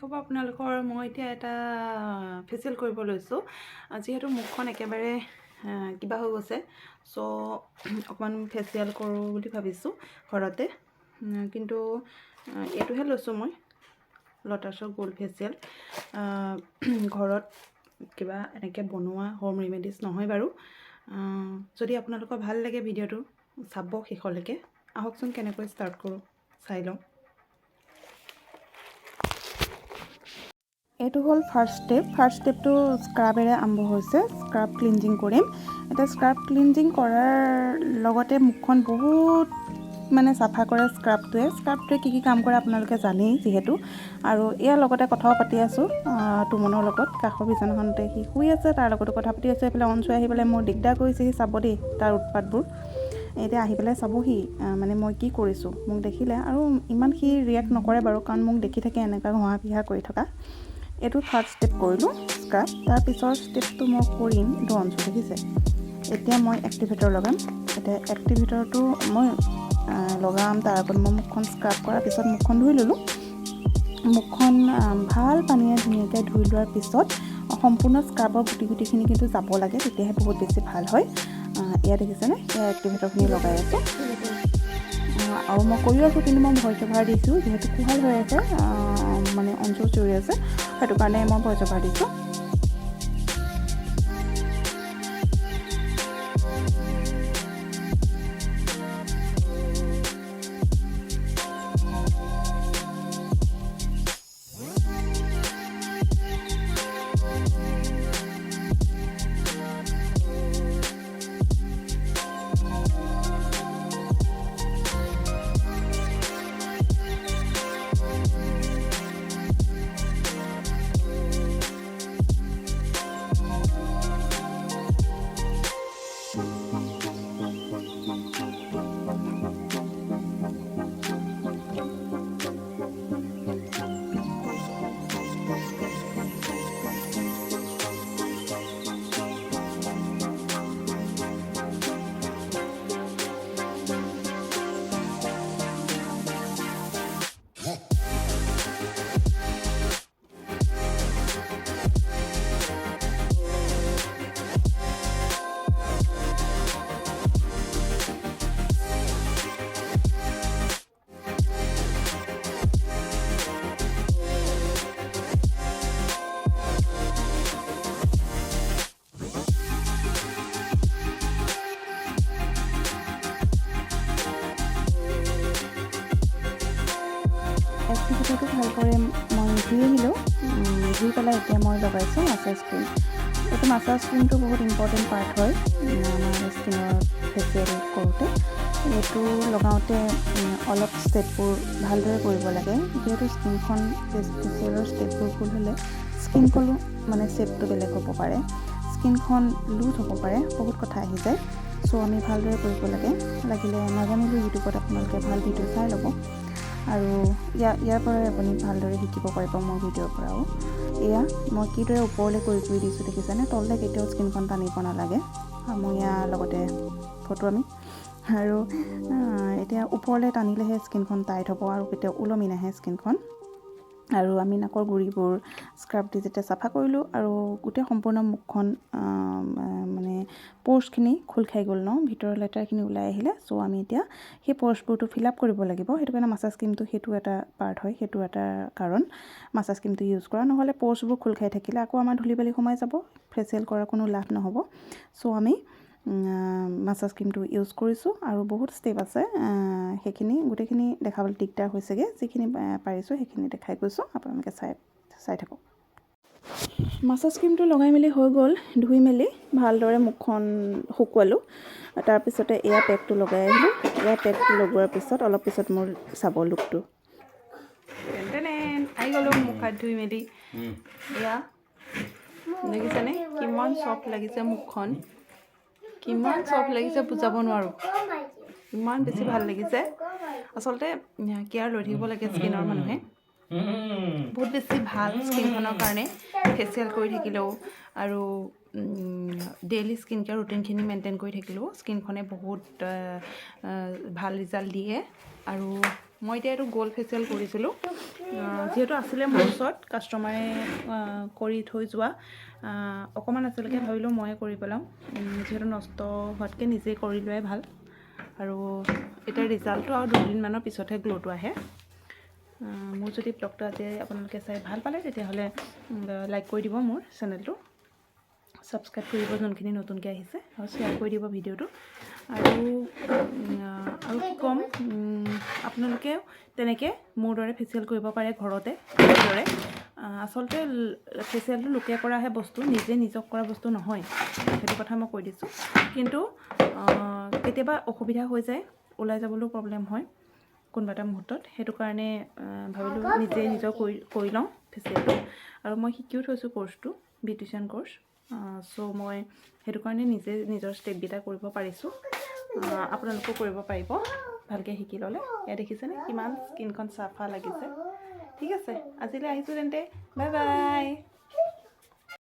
হ'ব আপোনালোকৰ মই এতিয়া এটা ফেচিয়েল কৰিব লৈছোঁ যিহেতু মুখখন একেবাৰে কিবা হৈ গৈছে সো অকমান ফেচিয়েল কৰোঁ বুলি ভাবিছোঁ ঘৰতে কিন্তু এটোহে লৈছোঁ মই লটাছৰ গোল্ড ফেচিয়েল ঘৰত কিবা এনেকৈ বনোৱা হোম ৰেমেডিজ নহয় বাৰু যদি আপোনালোকৰ ভাল লাগে ভিডিঅ'টো চাব শেষলৈকে আহকচোন কেনেকৈ ষ্টাৰ্ট কৰোঁ চাই লওঁ এইটো হ'ল ফাৰ্ষ্ট ষ্টেপটো স্ক্ৰাবেৰে আৰম্ভ হৈছে স্ক্ৰাব ক্লিনজিং কৰিম এটা স্ক্ৰাব ক্লিনজিং কৰাৰ লগতে মুখখন বহুত মানে চাফা কৰে স্ক্ৰাবটোৱে কি কাম কৰে আপোনালোকে জানেই যিহেতু আৰু ইয়াৰ লগতে কথাও পাতি আছোঁ তুমনৰ লগত কাষৰ বিছনাখনতে সি শুই আছে তাৰ লগতো কথা পাতি আছে এইফালে অঞ্চু আহি পেলাই মোৰ দিগদাৰ কৰিছে সি চাব দেই তাৰ উৎপাতবোৰ এতিয়া আহি পেলাই চাবহি মানে মই কি কৰিছোঁ মোক দেখিলে আৰু ইমান সি ৰিয়েক্ট নকৰে বাৰু কাৰণ মোক দেখি থাকে এনেকুৱা ঘঁহা পিহা কৰি থকা এইটো ফাৰ্ষ্ট ষ্টেপ কৰিলোঁ স্ক্ৰাব তাৰ পিছৰ ষ্টেপটো মই কৰিম এইটো অঞ্চু দেখিছে এতিয়া মই এক্টিভেটৰ লগাম এতিয়া এক্টিভেটৰটো মই লগাম তাৰ আগত মই মুখখন স্ক্ৰাব কৰাৰ পিছত মুখখন ধুই ল'লোঁ মুখখন ভাল পানীৰে ধুনীয়াকৈ ধুই লোৱাৰ পিছত সম্পূৰ্ণ স্ক্ৰাবৰ গুটিখিনি কিন্তু যাব লাগে তেতিয়াহে বহুত বেছি ভাল হয় এয়া দেখিছেনে এয়া এক্টিভেটৰখিনি লগাই আছোঁ আৰু মই কৰি আছোঁ কিন্তু মই ভইচ অভাৰ দিছোঁ যিহেতু কোহাল হৈ আছে মানে অঞ্চল চিঞৰি আছে সেইটো কাৰণে মই ভইচ অভাৰ দিছোঁ এক্টিভিটিটো ভালকৈ মই ধুই আহিলোঁ ধুই পেলাই এতিয়া মই লগাইছোঁ মাছাজ ক্ৰীম এইটো মাছাজ ক্ৰীমটো বহুত ইম্পৰ্টেণ্ট পাৰ্ট হয় আমাৰ স্কিনৰ ফেচিয়েল কৰোঁতে এইটো লগাওঁতে অলপ ষ্টেপবোৰ ভালদৰে কৰিব লাগে যিহেতু স্কিনখন ফেচিয়েলৰ ষ্টেপবোৰ ভুল হ'লে স্কিনখনো মানে শ্বেপটো বেলেগ হ'ব পাৰে স্কিনখন লুজ হ'ব পাৰে বহুত কথা আহি যায় চ' আমি ভালদৰে কৰিব লাগে লাগিলে নাজানিলেও ইউটিউবত আপোনালোকে ভাল ভিডিঅ' চাই ল'ব আৰু ইয়াৰ পৰাই আপুনি ভালদৰে শিকিব পাৰিব মোৰ ভিডিঅ'ৰ পৰাও এয়া মই কিদৰে ওপৰলৈ কৰি দিছোঁ দেখিছেনে তললৈ কেতিয়াও স্কিনখন টানিব নালাগে মই ইয়াৰ লগতে ফটো আমি আৰু এতিয়া ওপৰলৈ টানিলেহে স্কিনখন টাইট হ'ব আৰু কেতিয়াও ওলমি নাহে স্কিনখন আৰু আমি নাকৰ গুৰিবোৰ স্ক্ৰাব দি যেতিয়া চাফা কৰিলোঁ আৰু গোটেই সম্পূৰ্ণ মুখখন মানে প'ৰ্ছখিনি খোল খাই গ'ল ন ভিতৰৰ লেটাৰখিনি ওলাই আহিলে চ' আমি এতিয়া সেই প'ৰ্ছবোৰটো ফিল আপ কৰিব লাগিব সেইটো কাৰণে মাছাজ ক্ৰীমটো সেইটো এটা পাৰ্ট হয় সেইটো এটা কাৰণ মাছাজ ক্ৰীমটো ইউজ কৰা নহ'লে প'ৰ্ছবোৰ খোল খাই থাকিলে আকৌ আমাৰ ধূলি বালি সোমাই যাব ফেচিয়েল কৰাৰ কোনো লাভ নহ'ব চ' আমি মাছাজ ক্ৰীমটো ইউজ কৰিছোঁ আৰু বহুত ষ্টেপ আছে সেইখিনি গোটেইখিনি দেখাবলৈ দিগদাৰ হৈছেগৈ যিখিনি পাৰিছোঁ সেইখিনি দেখাই গৈছোঁ আপোনালোকে চাই থাকক মাছাজ ক্ৰীমটো লগাই মেলি হৈ গ'ল ধুই মেলি ভালদৰে মুখখন শুকুৱালোঁ তাৰপিছতে এয়া পেকটো লগাই আহিলোঁ এয়া পেকটো লগোৱাৰ পিছত অলপ পিছত মোৰ চাব লুকটো আহি গ'লোঁ মুখ হাত ধুই মেলি এয়া দেখিছেনে কিমান চফ্ট লাগিছে মুখখন কিমান চফ্ট লাগিছে বুজাব নোৱাৰোঁ ইমান বেছি ভাল লাগিছে আচলতে কেয়াৰ লৈ থাকিব লাগে স্কিনৰ মানুহে বহুত বেছি ভাল স্কিনখনৰ কাৰণে ফেচিয়েল কৰি থাকিলেও আৰু ডেইলি স্কিন কেয়াৰ ৰুটিনখিনি মেইনটেইন কৰি থাকিলেও স্কিনখনে বহুত ভাল ৰিজাল্ট দিয়ে আৰু মই এতিয়া এইটো গ'ল্ড ফেচিয়েল কৰিছিলোঁ যিহেতু আছিলে মোৰ ওচৰত কাষ্টমাৰে কৰি থৈ যোৱা অকণমান আছিলকৈ ভাবিলোঁ ময়ে কৰি পেলাওঁ যিহেতু নষ্ট হোৱাতকৈ নিজেই কৰি লোৱাই ভাল আৰু এতিয়া ৰিজাল্টটো আৰু 2 দিনমানৰ পিছতহে গ্ল'টো আহে মোৰ যদি ব্লগটো আজি আপোনালোকে চাই ভাল পালে তেতিয়াহ'লে লাইক কৰি দিব মোৰ চেনেলটো ছাবস্ক্ৰাইব কৰিব যোনখিনি নতুনকৈ আহিছে আৰু শ্বেয়াৰ কৰি দিব ভিডিঅ'টো আৰু কি ক'ম আপোনালোকেও তেনেকৈ মোৰ দৰে ফেচিয়েল কৰিব পাৰে ঘৰতে দৰে আচলতে ফেচিয়েলটো লোকে কৰাহে বস্তু নিজে নিজক কৰা বস্তু নহয় সেইটো কথা মই কৈ দিছোঁ কিন্তু কেতিয়াবা অসুবিধা হৈ যায় ওলাই যাবলৈও প্ৰব্লেম হয় কোনোবা এটা মুহূৰ্তত সেইটো কাৰণে ভাবিলোঁ নিজে নিজক কৰি লওঁ ফেচিয়েলটো আৰু মই শিকিও থৈছোঁ কৰ্চটো বিউটিচিয়ান কৰ্চ চ' মই সেইটো কাৰণে নিজে নিজৰ ষ্টেপকেইটা কৰিব পাৰিছোঁ আপোনালোকেও কৰিব পাৰিব ভালকৈ শিকি ল'লে এয়া দেখিছেনে কিমান স্কিনখন চাফা লাগিছে ঠিক আছে আজিলৈ আহিছোঁ তেন্তে বাই বাই